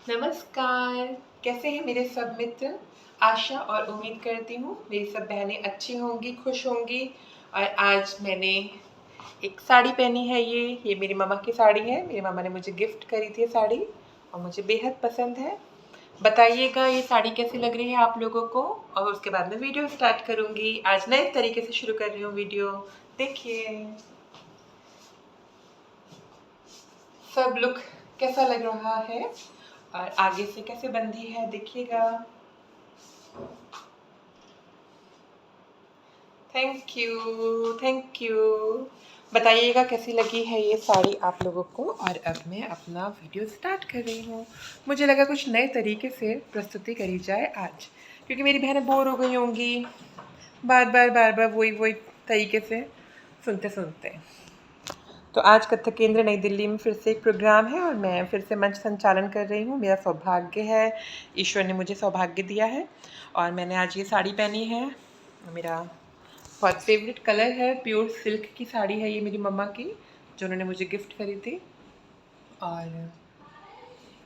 नमस्कार। कैसे हैं मेरे सब मित्र? आशा और उम्मीद करती हूँ मेरी सब बहनें अच्छी होंगी, खुश होंगी। और आज मैंने एक साड़ी पहनी है। ये मेरी मम्मा की साड़ी है। मेरी मम्मा ने मुझे गिफ्ट करी थी साड़ी और मुझे बेहद पसंद है। बताइएगा ये साड़ी कैसी लग रही है आप लोगों को, और उसके बाद मैं वीडियो स्टार्ट करूँगी। आज नए तरीके से शुरू कर रही हूँ वीडियो। देखिए सब लुक कैसा लग रहा है और आगे से कैसे बंधी है, देखिएगा। Thank you, thank you. बताइएगा कैसी लगी है ये साड़ी आप लोगों को। और अब मैं अपना वीडियो स्टार्ट कर रही हूँ। मुझे लगा कुछ नए तरीके से प्रस्तुति करी जाए आज, क्योंकि मेरी बहनें बोर हो गई होंगी बार बार वही वही तरीके से सुनते सुनते। तो आज कथक केंद्र नई दिल्ली में फिर से एक प्रोग्राम है और मैं फिर से मंच संचालन कर रही हूँ। मेरा सौभाग्य है, ईश्वर ने मुझे सौभाग्य दिया है और मैंने आज ये साड़ी पहनी है। मेरा बहुत फेवरेट कलर है, प्योर सिल्क की साड़ी है ये मेरी मम्मा की, जो उन्होंने मुझे गिफ्ट करी थी। और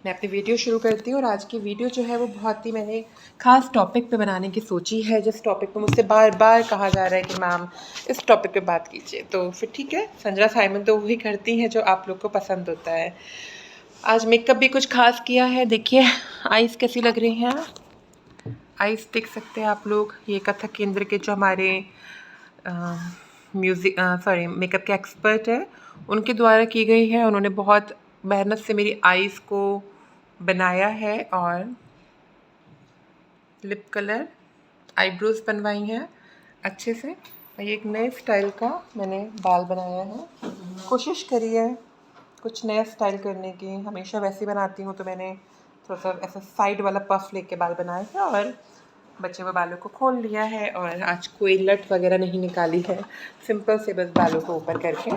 मैं अपनी वीडियो शुरू करती हूँ। और आज की वीडियो जो है वो बहुत ही मैंने ख़ास टॉपिक पे बनाने की सोची है, जिस टॉपिक पे मुझसे बार बार कहा जा रहा है कि मैम इस टॉपिक पे बात कीजिए। तो फिर ठीक है, संजना साइमन तो वही करती हैं जो आप लोग को पसंद होता है। आज मेकअप भी कुछ खास किया है। देखिए आइज़ कैसी लग रही हैं, आइज़ देख सकते हैं आप लोग। ये कथक केंद्र के जो हमारे मेकअप के एक्सपर्ट है, उनके द्वारा की गई है। उन्होंने बहुत मेहनत से मेरी आइज़ को बनाया है और लिप कलर, आईब्रोज बनवाई हैं अच्छे से। और ये एक नए स्टाइल का मैंने बाल बनाया है। कोशिश करी है कुछ नया स्टाइल करने की, हमेशा वैसे बनाती हूँ, तो मैंने थोड़ा सा ऐसा साइड वाला पफ लेके बाल बनाए हैं और बचे हुए बालों को खोल लिया है। और आज कोई लट वगैरह नहीं निकाली है, सिंपल से बस बालों को ऊपर करके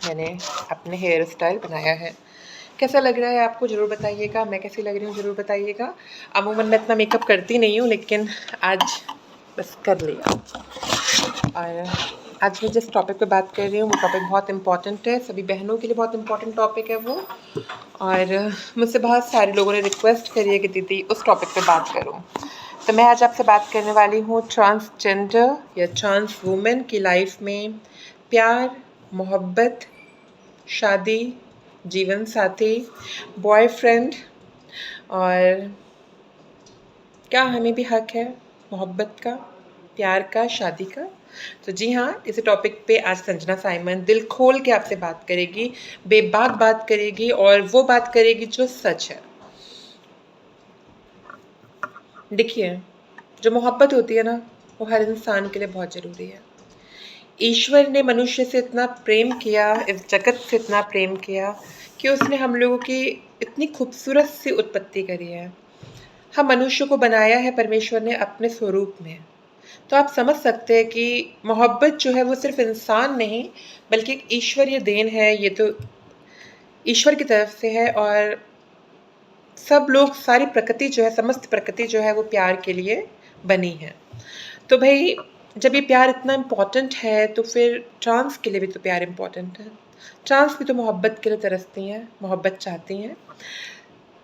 मैंने अपने हेयर स्टाइल बनाया है। कैसा लग रहा है आपको ज़रूर बताइएगा, मैं कैसी लग रही हूँ ज़रूर बताइएगा। अमूमन मैं इतना मेकअप करती नहीं हूँ, लेकिन आज बस कर लिया। और आज मैं जिस टॉपिक पे बात कर रही हूँ वो टॉपिक बहुत इम्पॉर्टेंट है, सभी बहनों के लिए बहुत इम्पॉर्टेंट टॉपिक है वो। और मुझसे बहुत सारे लोगों ने रिक्वेस्ट करी है कि दीदी उस टॉपिक पे बात करूँ। तो मैं आज आपसे बात करने वाली हूँ ट्रांसजेंडर या ट्रांस वुमेन की लाइफ में प्यार, मोहब्बत, शादी, जीवन साथी, बॉयफ्रेंड, और क्या हमें भी हक है मोहब्बत का, प्यार का, शादी का। तो जी हाँ, इस टॉपिक पे आज संजना साइमन दिल खोल के आपसे बात करेगी, बेबाक बात करेगी और वो बात करेगी जो सच है। देखिए, जो मोहब्बत होती है ना, वो हर इंसान के लिए बहुत ज़रूरी है। ईश्वर ने मनुष्य से इतना प्रेम किया, इस जगत से इतना प्रेम किया कि उसने हम लोगों की इतनी खूबसूरत सी उत्पत्ति करी है। हम मनुष्य को बनाया है परमेश्वर ने अपने स्वरूप में। तो आप समझ सकते हैं कि मोहब्बत जो है वो सिर्फ़ इंसान नहीं, बल्कि एक ईश्वरीय देन है। ये तो ईश्वर की तरफ से है। और सब लोग, सारी प्रकृति जो है, समस्त प्रकृति जो है वो प्यार के लिए बनी है। तो भई जब ये प्यार इतना इम्पोर्टेंट है, तो फिर ट्रांस के लिए भी तो प्यार इम्पोर्टेंट है। ट्रांस भी तो मोहब्बत के लिए तरसती हैं, मोहब्बत चाहती हैं।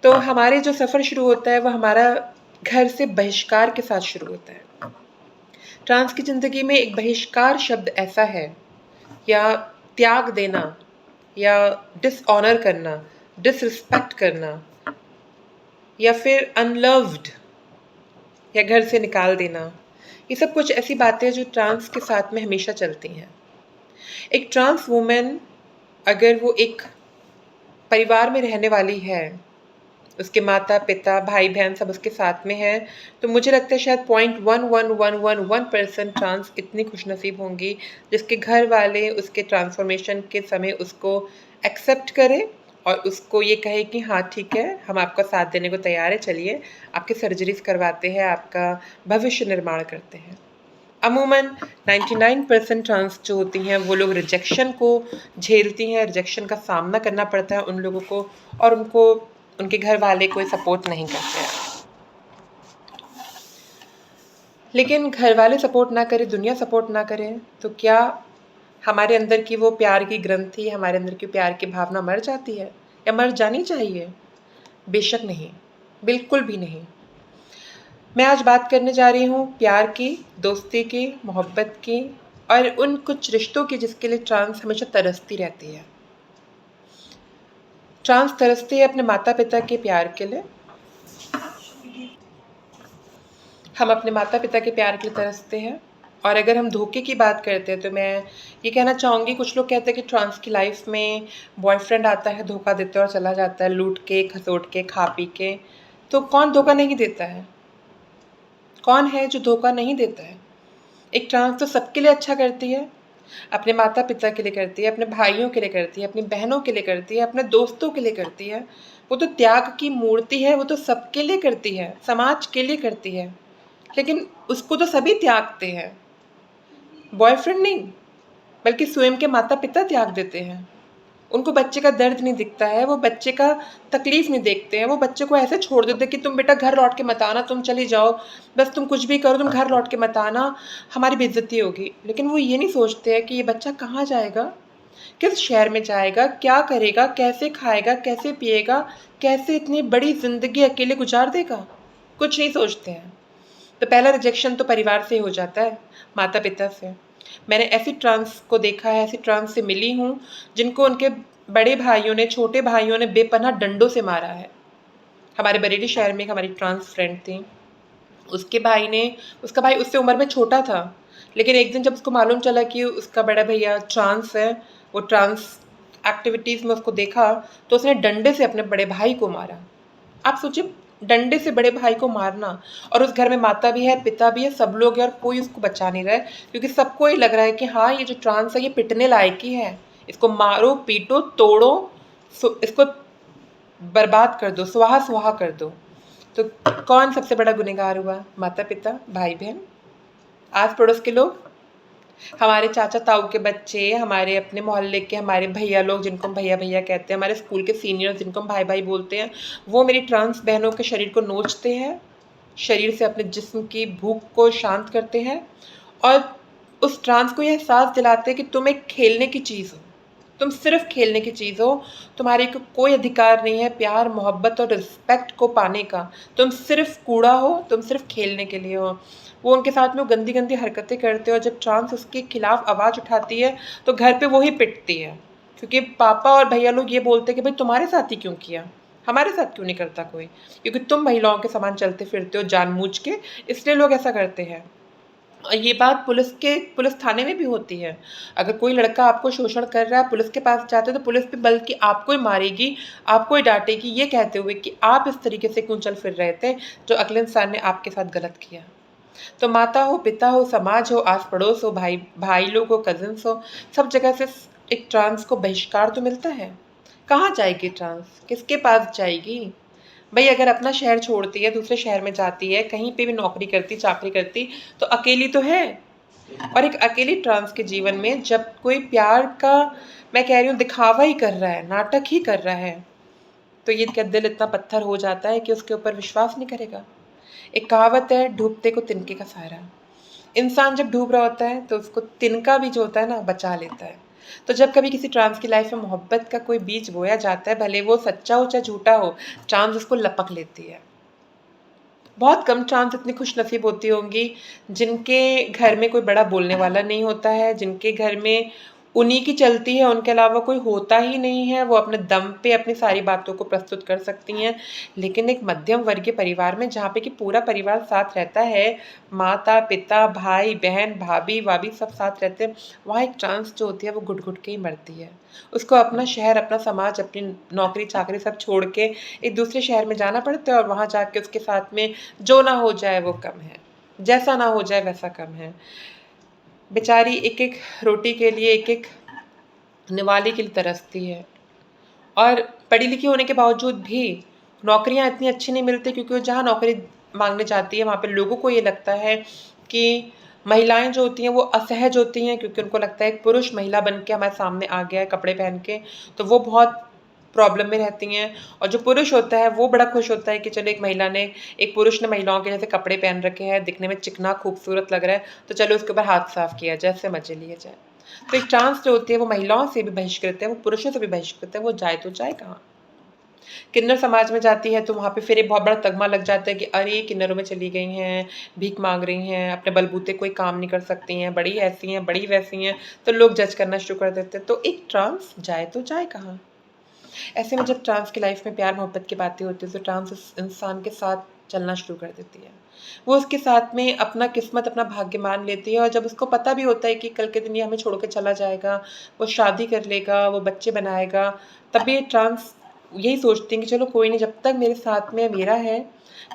तो हमारे जो सफ़र शुरू होता है वो हमारा घर से बहिष्कार के साथ शुरू होता है। ट्रांस की ज़िंदगी में एक बहिष्कार शब्द ऐसा है, या त्याग देना, या डिसऑनर करना, डिसरिस्पेक्ट करना, या फिर अनलव्ड, या घर से निकाल देना। ये सब कुछ ऐसी बातें जो ट्रांस के साथ में हमेशा चलती हैं। एक ट्रांस वुमेन अगर वो एक परिवार में रहने वाली है, उसके माता-पिता, भाई-बहन सब उसके साथ में हैं, तो मुझे लगता है शायद 0.11111% ट्रांस इतनी खुशनसीब होंगी, जिसके घर वाले उसके ट्रांसफ़ॉर्मेशन के समय उसको एक्सेप्ट करें और उसको ये कहे कि हाँ ठीक है, हम आपका साथ देने को तैयार हैं, चलिए आपकी सर्जरीज़ करवाते हैं, आपका भविष्य निर्माण करते हैं। अमूमन 99% ट्रांस जो होती हैं वो लोग रिजेक्शन को झेलती हैं, रिजेक्शन का सामना करना पड़ता है उन लोगों को, और उनको उनके घर वाले कोई सपोर्ट नहीं करते हैं। लेकिन घर वाले सपोर्ट ना करें, दुनिया सपोर्ट ना करें, तो क्या हमारे अंदर की वो प्यार की ग्रंथि, हमारे अंदर की प्यार की भावना मर जाती है, या मर जानी चाहिए? बेशक नहीं, बिल्कुल भी नहीं। मैं आज बात करने जा रही हूँ प्यार की, दोस्ती की, मोहब्बत की और उन कुछ रिश्तों की जिसके लिए ट्रांस हमेशा तरसती रहती है। ट्रांस तरसती है अपने माता पिता के प्यार के लिए। हम अपने माता पिता के प्यार के लिए तरसते हैं। और अगर हम धोखे की बात करते हैं तो मैं ये कहना चाहूँगी, कुछ लोग कहते हैं कि ट्रांस की लाइफ में बॉयफ्रेंड आता है, धोखा देते और चला जाता है, लूट के, खसोट के, खा पी के। तो कौन धोखा नहीं देता है? कौन है जो धोखा नहीं देता है? एक ट्रांस तो सबके लिए अच्छा करती है, अपने माता पिता के लिए करती है, अपने भाइयों के लिए करती है, अपनी बहनों के लिए करती है, अपने दोस्तों के लिए करती है। वो तो त्याग की मूर्ति है, वो तो सबके लिए करती है, समाज के लिए करती है। लेकिन उसको तो सभी त्यागते हैं, बॉयफ्रेंड नहीं बल्कि स्वयं के माता पिता त्याग देते हैं। उनको बच्चे का दर्द नहीं दिखता है, वो बच्चे का तकलीफ नहीं देखते हैं, वो बच्चे को ऐसे छोड़ देते हैं कि तुम बेटा घर लौट के मत आना, तुम चली जाओ, बस तुम कुछ भी करो, तुम घर लौट के मत आना, हमारी बेइज्जती होगी। लेकिन वो ये नहीं सोचते हैं कि ये बच्चा कहाँ जाएगा, किस शहर में जाएगा, क्या करेगा, कैसे खाएगा, कैसे पिएगा, कैसे इतनी बड़ी ज़िंदगी अकेले गुजार देगा। कुछ नहीं सोचते हैं। तो पहला रिजेक्शन तो परिवार से ही हो जाता है, माता पिता से। मैंने ऐसी ट्रांस को देखा है, ऐसी ट्रांस से मिली हूँ जिनको उनके बड़े भाइयों ने, छोटे भाइयों ने बेपनाह डंडों से मारा है। हमारे बरेली शहर में एक हमारी ट्रांस फ्रेंड थी, उसके भाई ने, उसका भाई उससे उम्र में छोटा था, लेकिन एक दिन जब उसको मालूम चला कि उसका बड़ा भैया ट्रांस है, वो ट्रांस एक्टिविटीज़ में उसको देखा, तो उसने डंडे से अपने बड़े भाई को मारा। आप सोचिए, डंडे से बड़े भाई को मारना, और उस घर में माता भी है, पिता भी है, सब लोग हैं और कोई उसको बचा नहीं रहा है, क्योंकि सबको ये लग रहा है कि हाँ ये जो ट्रांस है ये पिटने लायक ही है, इसको मारो, पीटो, तोड़ो, इसको बर्बाद कर दो, स्वाहा स्वाहा कर दो। तो कौन सबसे बड़ा गुनहगार हुआ? माता पिता, भाई बहन, आस पड़ोस के लोग, हमारे चाचा ताऊ के बच्चे, हमारे अपने मोहल्ले के हमारे भैया लोग जिनको हम भैया भैया कहते हैं, हमारे स्कूल के सीनियर्स जिनको हम भाई भाई बोलते हैं, वो मेरी ट्रांस बहनों के शरीर को नोचते हैं, शरीर से अपने जिस्म की भूख को शांत करते हैं और उस ट्रांस को ये एहसास दिलाते हैं कि तुम एक खेलने की चीज़ हो, तुम सिर्फ खेलने की चीज़ हो, तुम्हारे को कोई अधिकार नहीं है प्यार, मोहब्बत और रिस्पेक्ट को पाने का, तुम सिर्फ कूड़ा हो, तुम सिर्फ खेलने के लिए हो। वो उनके साथ में वो गंदी गंदी हरकतें करते हैं और जब ट्रांस उसके खिलाफ आवाज़ उठाती है तो घर पे वो ही पिटती है, क्योंकि पापा और भैया लोग ये बोलते हैं कि भाई तुम्हारे साथ ही क्यों किया, हमारे साथ क्यों नहीं करता कोई, क्योंकि तुम महिलाओं के समान चलते फिरते हो जानबूझ के, इसलिए लोग ऐसा करते हैं। और ये बात पुलिस थाने में भी होती है। अगर कोई लड़का आपको शोषण कर रहा है, पुलिस के पास जाते हैं तो पुलिस भी बल्कि आपको ही मारेगी, आपको ही डांटेगी, ये कहते हुए कि आप इस तरीके से क्यों चल फिर रहे थे जो अगले इंसान ने आपके साथ गलत किया। तो माता हो, पिता हो, समाज हो, आस पड़ोस हो, भाई भाई लोग हो, कजिन्स हो, सब जगह से एक ट्रांस को बहिष्कार तो मिलता है। कहाँ जाएगी ट्रांस, किसके पास जाएगी? भाई अगर अपना शहर छोड़ती है, दूसरे शहर में जाती है, कहीं पे भी नौकरी करती, चाकरी करती, तो अकेली तो है। और एक अकेली ट्रांस के जीवन में जब कोई प्यार का, मैं कह रही हूँ, दिखावा ही कर रहा है, नाटक ही कर रहा है, तो ये क्या दिल इतना पत्थर हो जाता है कि उसके ऊपर विश्वास नहीं करेगा। एक कहावत है, डूबते को तिनके का सहारा। इंसान जब डूब रहा होता है तो उसको तिनका भी जो होता है ना, बचा लेता है। तो जब कभी किसी ट्रांस की लाइफ में मोहब्बत का कोई बीज बोया जाता है, भले वो सच्चा हो चाहे झूठा हो, ट्रांस उसको लपक लेती है। बहुत कम ट्रांस इतनी खुशनसीब होती होंगी जिनके घर में कोई बड़ा बोलने वाला नहीं होता है, जिनके घर में उन्हीं की चलती है, उनके अलावा कोई होता ही नहीं है, वो अपने दम पे अपनी सारी बातों को प्रस्तुत कर सकती हैं। लेकिन एक मध्यम वर्गीय परिवार में जहाँ पे कि पूरा परिवार साथ रहता है, माता पिता, भाई बहन, भाभी भाभी सब साथ रहते हैं, वहाँ एक ट्रांस जो होती है वो घुट घुट के ही मरती है। उसको अपना शहर, अपना समाज, अपनी नौकरी चाकरी सब छोड़ के एक दूसरे शहर में जाना पड़ता है और वहाँ जाके उसके साथ में जो ना हो जाए वो कम है, जैसा ना हो जाए वैसा कम है। बेचारी एक एक रोटी के लिए, एक एक निवाले के लिए तरसती है, और पढ़ी लिखी होने के बावजूद भी नौकरियां इतनी अच्छी नहीं मिलती, क्योंकि वो जहाँ नौकरी मांगने जाती है वहाँ पे लोगों को ये लगता है कि महिलाएं जो होती हैं वो असहज होती हैं, क्योंकि उनको लगता है एक पुरुष महिला बन के हमारे सामने आ गया है कपड़े पहन के, तो वो बहुत प्रॉब्लम में रहती हैं। और जो पुरुष होता है वो बड़ा खुश होता है कि चलो एक पुरुष ने महिलाओं के जैसे कपड़े पहन रखे हैं, दिखने में चिकना खूबसूरत लग रहा है, तो चलो उसके ऊपर हाथ साफ किया जाए, इससे मजे लिए जाए। तो एक ट्रांस जो होती है वो महिलाओं से भी बहिष्कृत है, वो पुरुषों से भी बहिष्कृत है, वो जाए तो जाए कहाँ। किन्नर समाज में जाती है तो वहाँ पे फिर एक बहुत बड़ा तगमा लग जाता है कि अरे किन्नरों में चली गई हैं, भीख मांग रही हैं, अपने बलबूते कोई काम नहीं कर सकती हैं, बड़ी ऐसी हैं, बड़ी वैसी हैं, तो लोग जज करना शुरू कर देते हैं। तो एक ट्रांस जाए तो जाए कहाँ? ऐसे में जब ट्रांस की लाइफ में प्यार मोहब्बत की बातें होती है तो ट्रांस उस इंसान के साथ चलना शुरू कर देती है। वो उसके साथ में अपना किस्मत, अपना भाग्य मान लेती है और जब उसको पता भी होता है कि कल के दिन ये हमें छोड़ के चला जाएगा, वो शादी कर लेगा, वो बच्चे बनाएगा, तब भी ये ट्रांस यही सोचती हैं कि चलो कोई नहीं, जब तक मेरे साथ में मेरा है,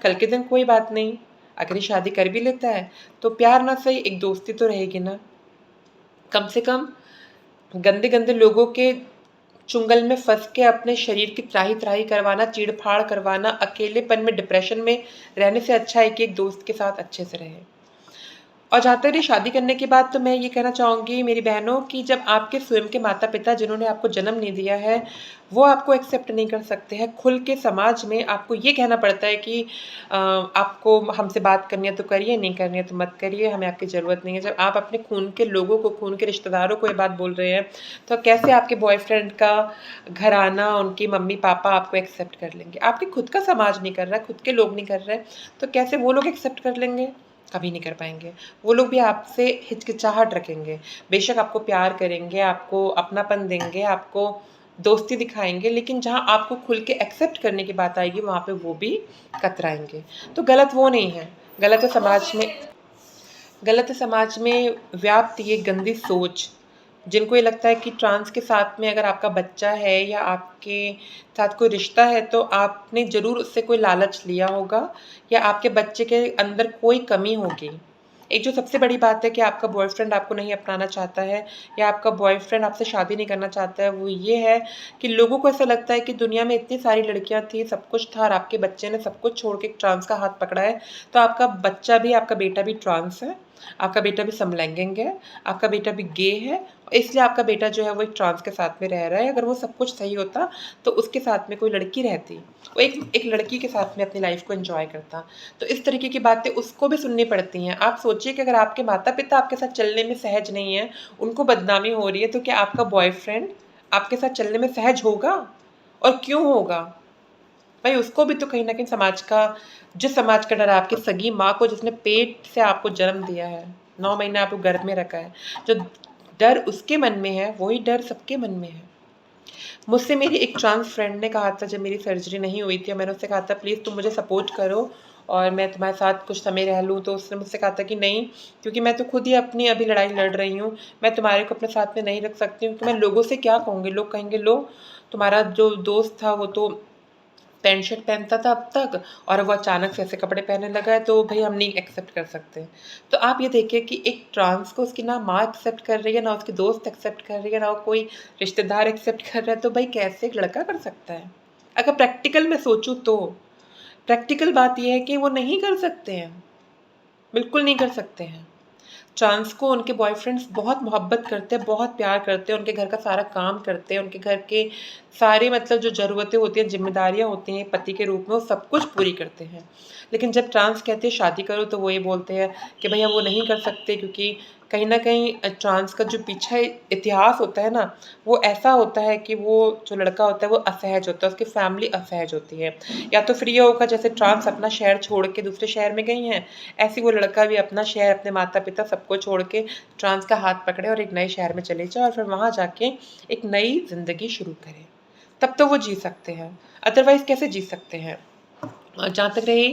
कल के दिन कोई बात नहीं, अगर ये शादी कर भी लेता है, तो प्यार ना सही एक दोस्ती तो रहेगी ना। कम से कम गंदे-गंदे लोगों के चुंगल में फँस के अपने शरीर की त्राही-त्राही करवाना, चीड़-फाड़ करवाना, अकेलेपन में डिप्रेशन में रहने से अच्छा है कि एक दोस्त के साथ अच्छे से रहें। और जहाँ तक रही शादी करने की बात, तो मैं ये कहना चाहूँगी मेरी बहनों कि जब आपके स्वयं के माता-पिता जिन्होंने आपको जन्म नहीं दिया है, वो आपको एक्सेप्ट नहीं कर सकते हैं, खुल के समाज में आपको ये कहना पड़ता है कि आपको हमसे बात करनी है तो करिए, नहीं करनी है तो मत करिए, हमें आपकी ज़रूरत नहीं है। जब आप अपने खून के लोगों को, खून के रिश्तेदारों को ये बात बोल रहे हैं, तो कैसे आपके बॉयफ्रेंड का घराना, उनके मम्मी-पापा आपको एक्सेप्ट कर लेंगे? आपके खुद का समाज नहीं कर रहा है, खुद के लोग नहीं कर रहे हैं, तो कैसे वो लोग एक्सेप्ट कर लेंगे? कभी नहीं कर पाएँगे। वो लोग भी आपसे हिचकिचाहट रखेंगे। बेशक आपको प्यार करेंगे, आपको अपनापन देंगे, आपको दोस्ती दिखाएँगे, लेकिन जहाँ आपको खुल के एक्सेप्ट करने की बात आएगी, वहाँ पे वो भी कतराएँगे। तो गलत वो नहीं है, गलत है समाज में व्याप्त ये गंदी सोच, जिनको ये लगता है कि ट्रांस के साथ में अगर आपका बच्चा है या आपके साथ कोई रिश्ता है, तो आपने ज़रूर उससे कोई लालच लिया होगा या आपके बच्चे के अंदर कोई कमी होगी। एक जो सबसे बड़ी बात है कि आपका बॉयफ्रेंड आपको नहीं अपनाना चाहता है या आपका बॉयफ्रेंड आपसे शादी नहीं करना चाहता है, वो ये है कि लोगों को ऐसा लगता है कि दुनिया में इतनी सारी लड़कियाँ थी, सब कुछ था और आपके बच्चे ने सब कुछ छोड़ के एक ट्रांस का हाथ पकड़ा है, तो आपका बच्चा भी, आपका बेटा भी ट्रांस है, आपका बेटा भी समलैंगिक है, आपका बेटा भी गे है, इसलिए आपका बेटा जो है वो एक ट्रांस के साथ में रह रहा है। अगर वो सब कुछ सही होता, तो उसके साथ में कोई लड़की रहती, वो एक लड़की के साथ में अपनी लाइफ़ को एन्जॉय करता। तो इस तरीके की बातें उसको भी सुननी पड़ती हैं। आप सोचिए कि अगर आपके माता-पिता आपके साथ चलने में सहज नहीं हैं, उनको बदनामी हो रही है, तो क्या आपका बॉयफ्रेंड आपके साथ चलने में सहज होगा? और क्यों होगा? भाई उसको भी तो कहीं न कहीं समाज का, जिस समाज का डर है, आपकी सगी माँ को जिसने पेट से आपको जन्म दिया है, 9 महीने आपको गर्भ में रखा है, जो डर उसके मन में है, वही डर सबके मन में है। मुझसे मेरी एक ट्रांस फ्रेंड ने कहा था, जब मेरी सर्जरी नहीं हुई थी, मैंने उससे कहा था प्लीज़ तुम मुझे सपोर्ट करो और मैं तुम्हारे साथ कुछ समय रह लूँ, तो उसने मुझसे कहा था कि नहीं, क्योंकि मैं तो खुद ही अपनी अभी लड़ाई लड़ रही हूँ, मैं तुम्हारे को अपने साथ में नहीं रख सकती हूँ, क्योंकि मैं लोगों से क्या कहूँगी? लोग कहेंगे लो, तुम्हारा जो दोस्त था वो तो पैंट शर्ट पहनता था अब तक और वो अचानक से ऐसे कपड़े पहनने लगा है, तो भई हम नहीं एक्सेप्ट कर सकते। तो आप ये देखिए कि एक ट्रांस को उसकी ना माँ एक्सेप्ट कर रही है, ना उसके दोस्त एक्सेप्ट कर रही है, ना कोई रिश्तेदार एक्सेप्ट कर रहा है, तो भई कैसे एक लड़का कर सकता है? अगर प्रैक्टिकल में सोचूँ तो, प्रैक्टिकल बात ये है कि वो नहीं कर सकते हैं, बिल्कुल नहीं कर सकते हैं। ट्रांस को उनके बॉयफ्रेंड्स बहुत मोहब्बत करते हैं, बहुत प्यार करते हैं, उनके घर का सारा काम करते हैं, उनके घर के सारे मतलब जो ज़रूरतें होती हैं, ज़िम्मेदारियाँ होती हैं पति के रूप में, वो सब कुछ पूरी करते हैं। लेकिन जब ट्रांस कहते हैं शादी करो, तो वो ये बोलते हैं कि भई हम वो नहीं कर सकते, क्योंकि कहीं न कहीं ट्रांस का जो पीछे इतिहास होता है ना, वो ऐसा होता है कि वो जो लड़का होता है वो असहज होता है, उसकी फैमिली असहज होती है। या तो फिर ये होगा जैसे ट्रांस अपना शहर छोड़ के दूसरे शहर में गई हैं, ऐसे ही वो लड़का भी अपना शहर, अपने माता-पिता सबको छोड़ के ट्रांस का हाथ पकड़े और एक नए शहर में चले जाए और फिर वहाँ जाके एक नई ज़िंदगी शुरू करे। तब तो वो जी सकते हैं, अदरवाइज़ कैसे जी सकते हैं? जहाँ तक रही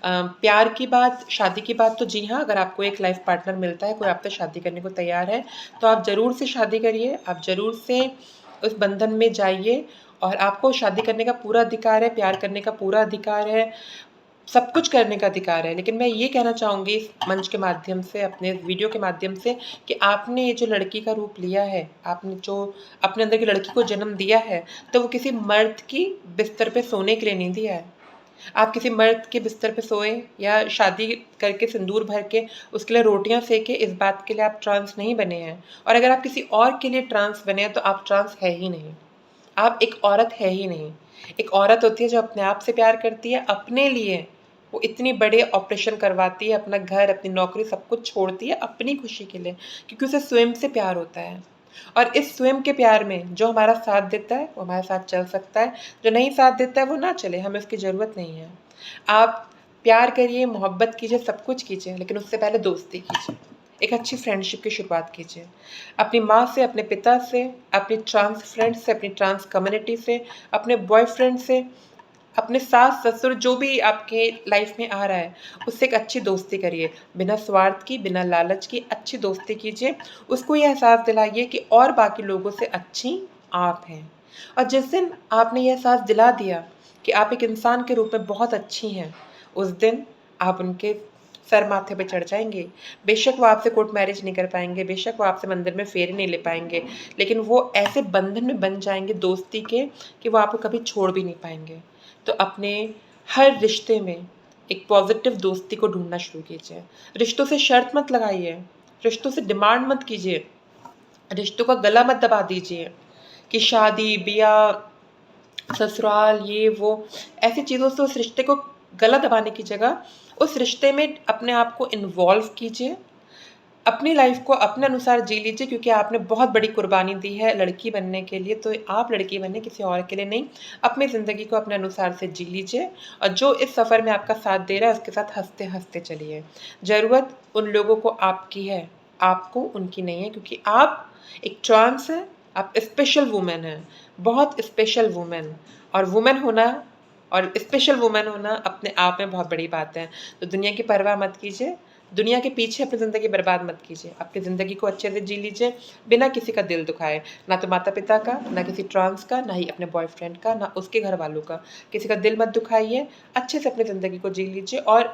प्यार की बात, शादी की बात, तो जी हाँ, अगर आपको एक लाइफ़ पार्टनर मिलता है, कोई आपसे शादी करने को तैयार है, तो आप ज़रूर से शादी करिए, आप ज़रूर से उस बंधन में जाइए और आपको शादी करने का पूरा अधिकार है, प्यार करने का पूरा अधिकार है, सब कुछ करने का अधिकार है। लेकिन मैं ये कहना चाहूँगी इस मंच के माध्यम से, अपने इस वीडियो के माध्यम से, कि आपने ये जो लड़की का रूप लिया है, आपने जो अपने अंदर की लड़की को जन्म दिया है, तो वो किसी मर्द की बिस्तर पे सोने के लिए नहीं दिया है। आप किसी मर्द के बिस्तर पे सोए या शादी करके सिंदूर भर के उसके लिए रोटियाँ सेके, इस बात के लिए आप ट्रांस नहीं बने हैं। और अगर आप किसी और के लिए ट्रांस बने हैं, तो आप ट्रांस है ही नहीं। आप एक औरत है ही नहीं। एक औरत होती है जो अपने आप से प्यार करती है, अपने लिए वो इतनी बड़े ऑपरेशन करवाती है, अपना घर, अपनी नौकरी सब कुछ छोड़ती है अपनी खुशी के लिए, क्योंकि उसे स्वयं से प्यार होता है। और इस स्वयं के प्यार में जो हमारा साथ देता है वो हमारे साथ चल सकता है, जो नहीं साथ देता है वो ना चले, हमें उसकी ज़रूरत नहीं है। आप प्यार करिए, मोहब्बत कीजिए, सब कुछ कीजिए, लेकिन उससे पहले दोस्ती कीजिए। एक अच्छी फ्रेंडशिप की शुरुआत कीजिए। अपनी माँ से, अपने पिता से, अपनी ट्रांस फ्रेंड से, अपनी ट्रांस कम्युनिटी से, अपने बॉयफ्रेंड से, अपने सास ससुर जो भी आपके लाइफ में आ रहा है, उससे एक अच्छी दोस्ती करिए। बिना स्वार्थ की, बिना लालच की अच्छी दोस्ती कीजिए। उसको ये एहसास दिलाइए कि और बाकी लोगों से अच्छी आप हैं। और जिस दिन आपने ये एहसास दिला दिया कि आप एक इंसान के रूप में बहुत अच्छी हैं, उस दिन आप उनके सर माथे पे चढ़ जाएँगे। बेशक वो आपसे कोर्ट मैरिज नहीं कर पाएँगे, बेशक वो आपसे मंदिर में फेरे नहीं ले पाएँगे, लेकिन वो ऐसे बंधन में बंध जाएँगे दोस्ती के कि वो आपको कभी छोड़ भी नहीं पाएँगे। तो अपने हर रिश्ते में एक पॉजिटिव दोस्ती को ढूँढना शुरू कीजिए। रिश्तों से शर्त मत लगाइए, रिश्तों से डिमांड मत कीजिए, रिश्तों का गला मत दबा दीजिए कि शादी, ब्याह, ससुराल, ये वो, ऐसी चीज़ों से उस रिश्ते को गला दबाने की जगह उस रिश्ते में अपने आप को इन्वॉल्व कीजिए। अपनी लाइफ को अपने अनुसार जी लीजिए, क्योंकि आपने बहुत बड़ी कुर्बानी दी है लड़की बनने के लिए, तो आप लड़की बनिए, किसी और के लिए नहीं। अपनी ज़िंदगी को अपने अनुसार से जी लीजिए और जो इस सफ़र में आपका साथ दे रहा है उसके साथ हँसते-हँसते चलिए। ज़रूरत उन लोगों को आपकी है, आपको उनकी नहीं है, क्योंकि आप एक ट्रांस हैं, आप स्पेशल वुमन हैं, बहुत स्पेशल वुमन। और वुमन होना और स्पेशल वुमन होना अपने आप में बहुत बड़ी बात है। तो दुनिया की परवाह मत कीजिए, दुनिया के पीछे अपनी ज़िंदगी बर्बाद मत कीजिए। अपनी ज़िंदगी को अच्छे से जी लीजिए, बिना किसी का दिल दुखाए। ना तो माता-पिता का, ना किसी ट्रांस का, ना ही अपने बॉयफ्रेंड का, ना उसके घरवालों का। किसी का दिल मत दुखाइए, अच्छे से अपनी ज़िंदगी को जी लीजिए और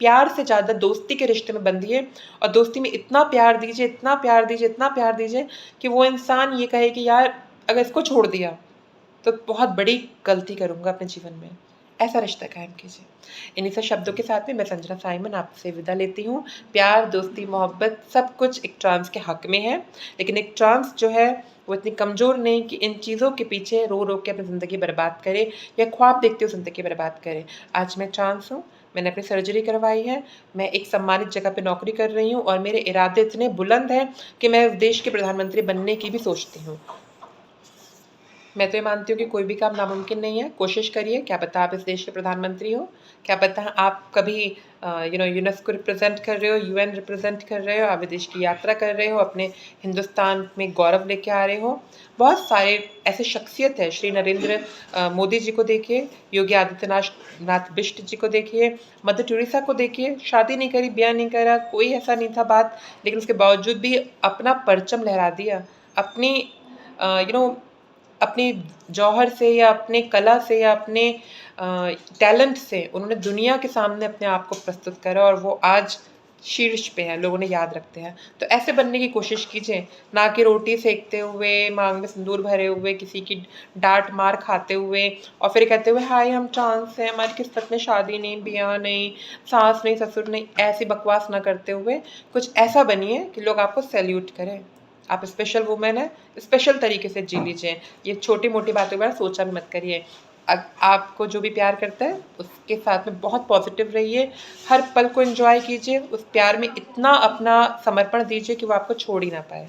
प्यार से ज़्यादा दोस्ती के रिश्ते में बंधिए और दोस्ती में इतना प्यार दीजिए, इतना प्यार दीजिए, इतना प्यार दीजिए कि वो इंसान ये कहे कि यार अगर इसको छोड़ दिया तो बहुत बड़ी गलती करूँगा अपने जीवन में। ऐसा रिश्ता कायम कीजिए। इन्हीं सब शब्दों के साथ में मैं संजना साइमन आपसे विदा लेती हूँ। प्यार, दोस्ती, मोहब्बत सब कुछ एक ट्रांस के हक में है, लेकिन एक ट्रांस जो है वो इतनी कमज़ोर नहीं कि इन चीज़ों के पीछे रो-रो के अपनी ज़िंदगी बर्बाद करे या ख्वाब देखते हुए ज़िंदगी बर्बाद करे। आज मैं ट्रांस हूँ, मैंने अपनी सर्जरी करवाई है, मैं एक सम्मानित जगह पे नौकरी कर रही हूँ और मेरे इरादे इतने बुलंद हैं कि मैं इस देश के प्रधानमंत्री बनने की भी सोचती हूँ। मैं तो ये मानती हूँ कि कोई भी काम नामुमकिन नहीं है। कोशिश करिए, क्या पता आप इस देश के प्रधानमंत्री हो, क्या पता आप कभी यूनेस्को रिप्रेज़ेंट कर रहे हो, यूएन रिप्रेज़ेंट कर रहे हो, आप विदेश की यात्रा कर रहे हो, अपने हिंदुस्तान में गौरव लेके आ रहे हो। बहुत सारे ऐसे शख्सियत है, श्री नरेंद्र मोदी जी को देखिए, योगी आदित्यनाथ बिष्ट जी को देखिए, मदर टेरेसा को देखिए, शादी नहीं करी, ब्याह नहीं करा, कोई ऐसा नहीं था बात, लेकिन उसके बावजूद भी अपना परचम लहरा दिया। अपनी अपनी जौहर से या अपने कला से या अपने टैलेंट से उन्होंने दुनिया के सामने अपने आप को प्रस्तुत करा और वो आज शीर्ष पे हैं, लोग उन्हें याद रखते हैं। तो ऐसे बनने की कोशिश कीजिए, ना कि रोटी सेकते हुए, माँग में सिंदूर भरे हुए, किसी की डाँट मार खाते हुए और फिर कहते हुए हाय हम ट्रांस हैं, हमारी किस्मत में शादी नहीं, ब्याह नहीं, सास नहीं, ससुर नहीं, ऐसी बकवास ना करते हुए कुछ ऐसा बनिए कि लोग आपको सैल्यूट करें। आप स्पेशल वुमन हैं, स्पेशल तरीके से जी लीजिए। ये छोटी-मोटी बातों के बारे में सोचा भी मत करिए। आपको जो भी प्यार करता है, उसके साथ में बहुत पॉज़िटिव रहिए, हर पल को एन्जॉय कीजिए, उस प्यार में इतना अपना समर्पण दीजिए कि वो आपको छोड़ ही ना पाए।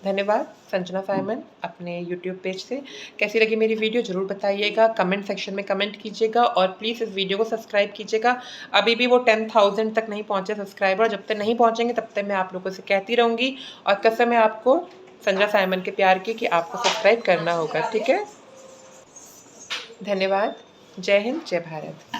धन्यवाद, संजना साइमन अपने यूट्यूब पेज से। कैसी लगी मेरी वीडियो ज़रूर बताइएगा, कमेंट सेक्शन में कमेंट कीजिएगा और प्लीज़ इस वीडियो को सब्सक्राइब कीजिएगा। अभी भी वो 10,000 तक नहीं पहुँचे सब्सक्राइबर, जब तक नहीं पहुँचेंगे तब तक मैं आप लोगों से कहती रहूँगी और कसम है आपको संजना साइमन के प्यार की कि आपको सब्सक्राइब करना होगा, ठीक है? धन्यवाद। जय हिंद, जय भारत।